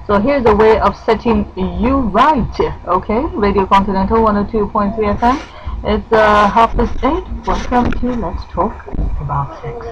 So here's a way of setting you right. Okay, Radio Continental 102.3 FM. It's 8:30. Welcome to Let's Talk About Sex.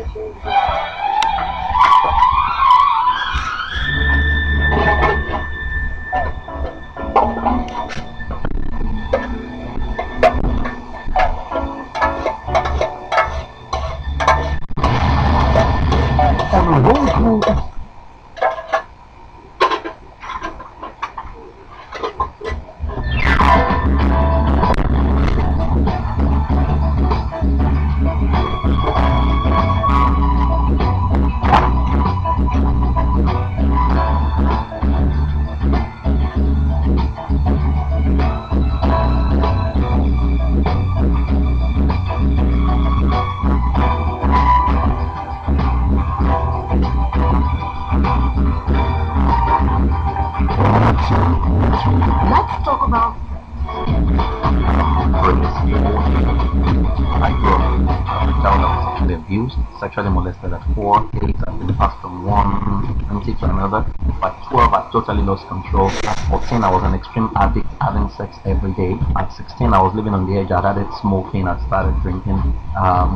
Sexually molested at 4, 8, I've been passed from one empty to another. By 12, I totally lost control. At 14, I was an extreme addict, having sex every day. At 16, I was living on the edge. I started smoking, I started drinking.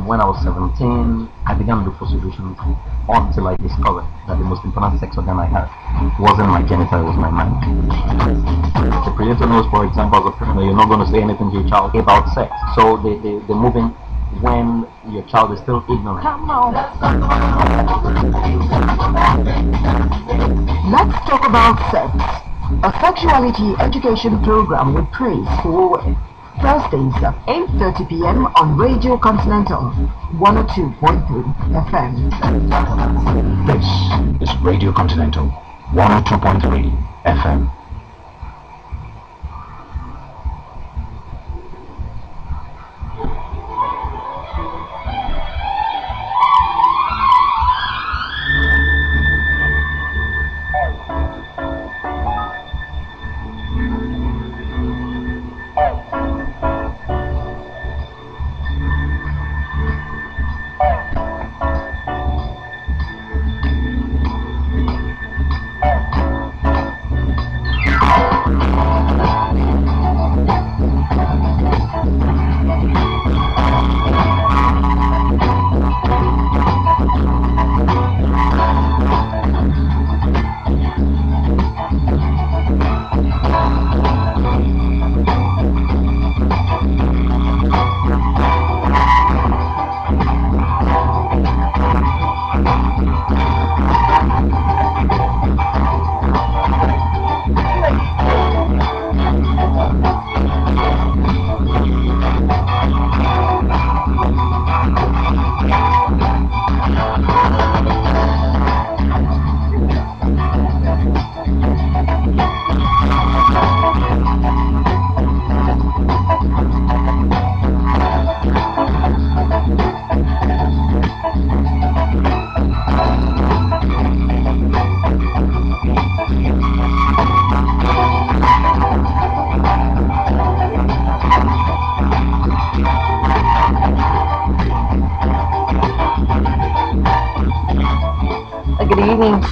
When I was 17, I began to look for solutions until I discovered that the most important sex organ I had wasn't my genital, it was my mind. The predator knows, for example, as a parent, you're not going to say anything to your child about sex. So they move in when your child is still ignorant. Come on. Let's talk about sex. A sexuality education program with Praise for Thursdays at 8:30 p.m. on Radio Continental 102.3 FM. This is Radio Continental 102.3 FM.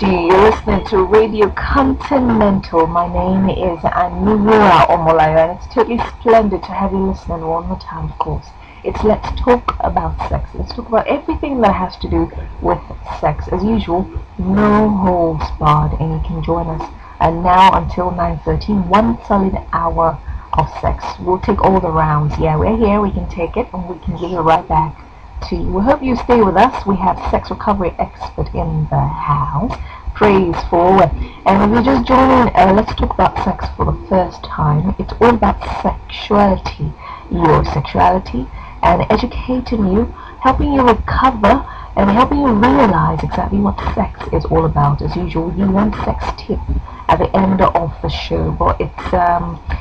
You're listening to Radio Continental. My name is Anura Omolayo, and it's totally splendid to have you listening one more time, of course. It's Let's Talk About Sex. Let's talk about everything that has to do with sex. As usual, no holds barred, and you can join us. And now until 9:30, 1 solid hour of sex. We'll take all the rounds. Yeah, we're here, we can take it, and we can give it right back to you. We hope you stay with us. We have sex recovery expert in the house. Praise forward. And if you're just joining, let's talk about sex for the first time. It's all about sexuality, your sexuality, and educating you, helping you recover, and helping you realize exactly what sex is all about. As usual, we give one sex tip at the end of the show, but it's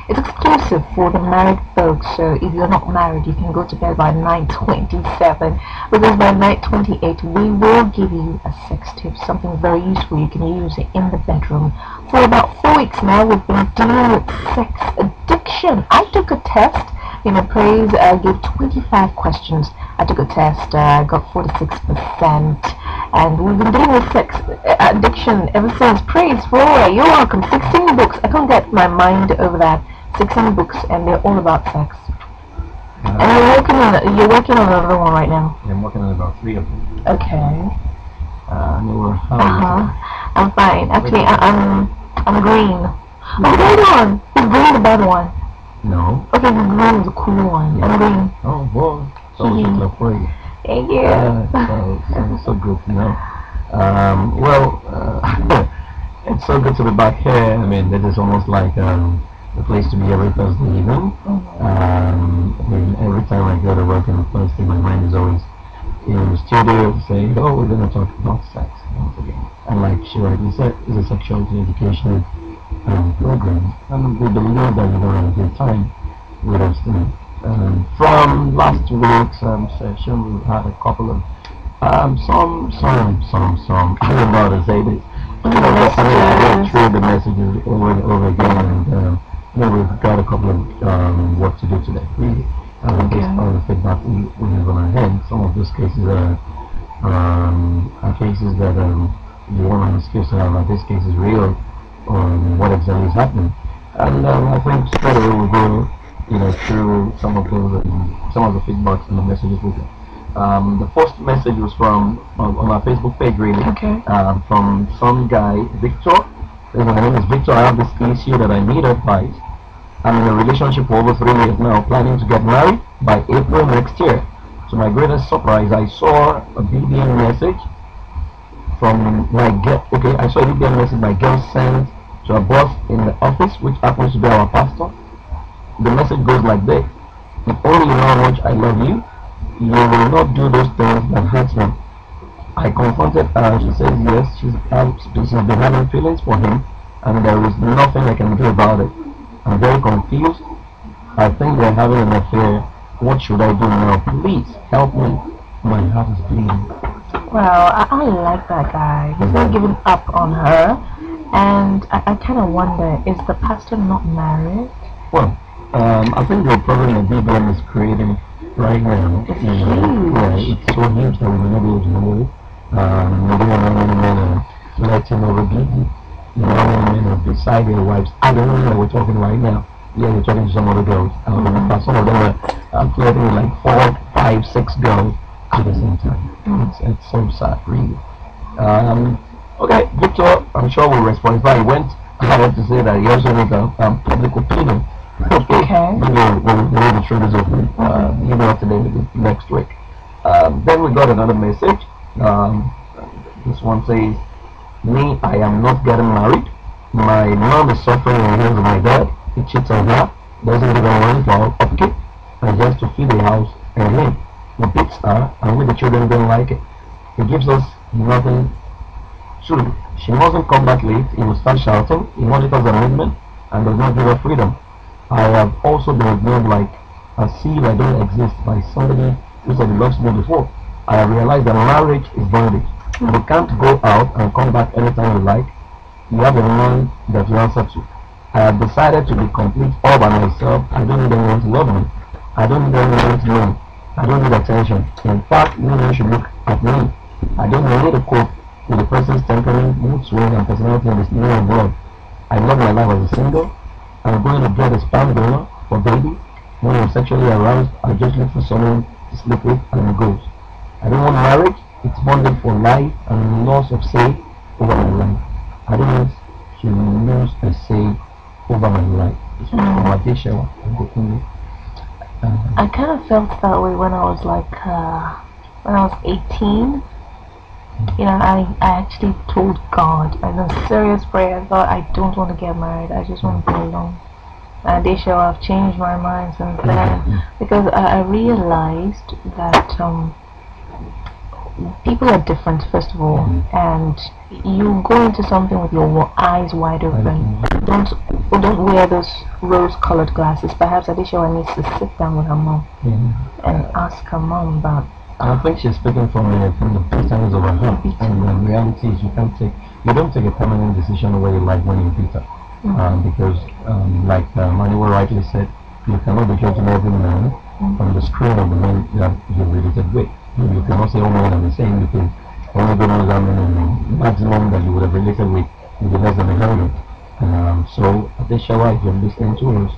exclusive for the married folks. So if you're not married, you can go to bed by 9:27, because by 9:28 we will give you a sex tip, something very useful you can use in the bedroom. For about 4 weeks now, we've been dealing with sex addiction. I took a test. Praise gave 25 questions. I took a test, got 46%, And we've been dealing with sex addiction ever since. Praise for you're welcome. 16 books. I can't get my mind over that. 16 books, and they're all about sex. And you're working on another one right now. Yeah, I'm working on about 3 of them. Okay. How I'm fine. Actually, I'm green. Oh, hold on. Is green the bad one? No. Okay, the green is the cool one. Yeah. I'm green. Oh boy, so good for you. Thank you. So good, you know. It's so good to be back here. I mean, this is almost like the place to be every Thursday evening. I mean, every time I go to work on a Thursday, my mind is always in the studio saying, "Oh, we're going to talk about sex once again." And like she already said, it's a sexuality education program, and we believe that you're going to have a good time with us. From last week's session, we had a couple of some. I don't know how to say this. I went through the messages over and over again, and we've got a couple of work to do today. Based on the feedback we have on our hand, some of those cases are cases that you want to excuse that this case is real, or what exactly is happening. And I think straight away we'll go through some of those some of the feedbacks and the messages we got. The first message was from on our Facebook page, really. From some guy, Victor. My name is Victor. I have this issue that I need advice. I'm in a relationship for over 3 years now, planning to get married by April next year. To my greatest surprise, I saw a BBM message from my girl. I saw a BBM message my girl sent to a boss in the office, which happens to be our pastor. The message goes like this: "If only you know how much I love you, you will not do those things that hurt me." I confronted her. She says yes, she's been having feelings for him, and there is nothing I can do about it. I'm very confused. I think they're having an affair. What should I do now? Please help me. My heart is bleeding. Well, I like that guy. He's not giving up on her, and I kind of wonder, is the pastor not married? Well, I think the problem that BBM is creating right now is huge. Yeah, it's so huge that we may not be able to know it. Maybe many men letting over BB. Men are beside their wives. I don't know that we're talking right now. Yeah, we're talking to some other girls. But some of them are flirting with like 4, 5, 6 girls at the same time. It's so sad, really. Okay, Victor, I'm sure will respond. If I went ahead to say that he also needs a public opinion. Okay. Maybe we'll the truth is open. Today, maybe next week. Then we got another message. This one says, "Me, I am not getting married. My mom is suffering in the hands of my dad. He cheats on her, doesn't give her money for upkeep, and just to feed the house and him. He beats her, and we the children don't like it. He gives us nothing to do. She mustn't come back late. He will start shouting. He monitors her movement and does not give her freedom. I have also been ignored like as if I don't exist by somebody who said he loves me before. I have realized that marriage is bondage. You can't go out and come back anytime you like. You have a man that you answer to. I have decided to be complete all by myself. I don't need anyone to love me. I don't need anyone to know me. I don't need attention. In fact, no one should look at me. I don't need to cope with the person's temperament, mood swing, and personality in this new world. I love my life as a single. I'm going to get a sperm donor for baby. When I'm sexually aroused, I just look for someone to sleep with and it goes. I don't want marriage. It's bonding for life and loss of say over my life. I don't want to lose a say over my life. I kind of felt that way when I was when I was 18. I actually told God, in a serious prayer, I thought, I don't want to get married, I just want to be alone. And they show I've changed my mind since then, because I realized that people are different, first of all, and you go into something with your eyes wide open. Don't wear those rose-colored glasses. Perhaps Adisha needs to sit down with her mom and ask her mom about. I think she's speaking from the bitterness of her heart. And the reality is you don't take a permanent decision where you like when you're bitter. Because like Manuel rightly said, you cannot be judging every man from the screen of the men that you're related with. You cannot say all men are the same, because only God knows how many maximum that you would have related with will be less than 100. So, Adeshawa, if you're listening to us,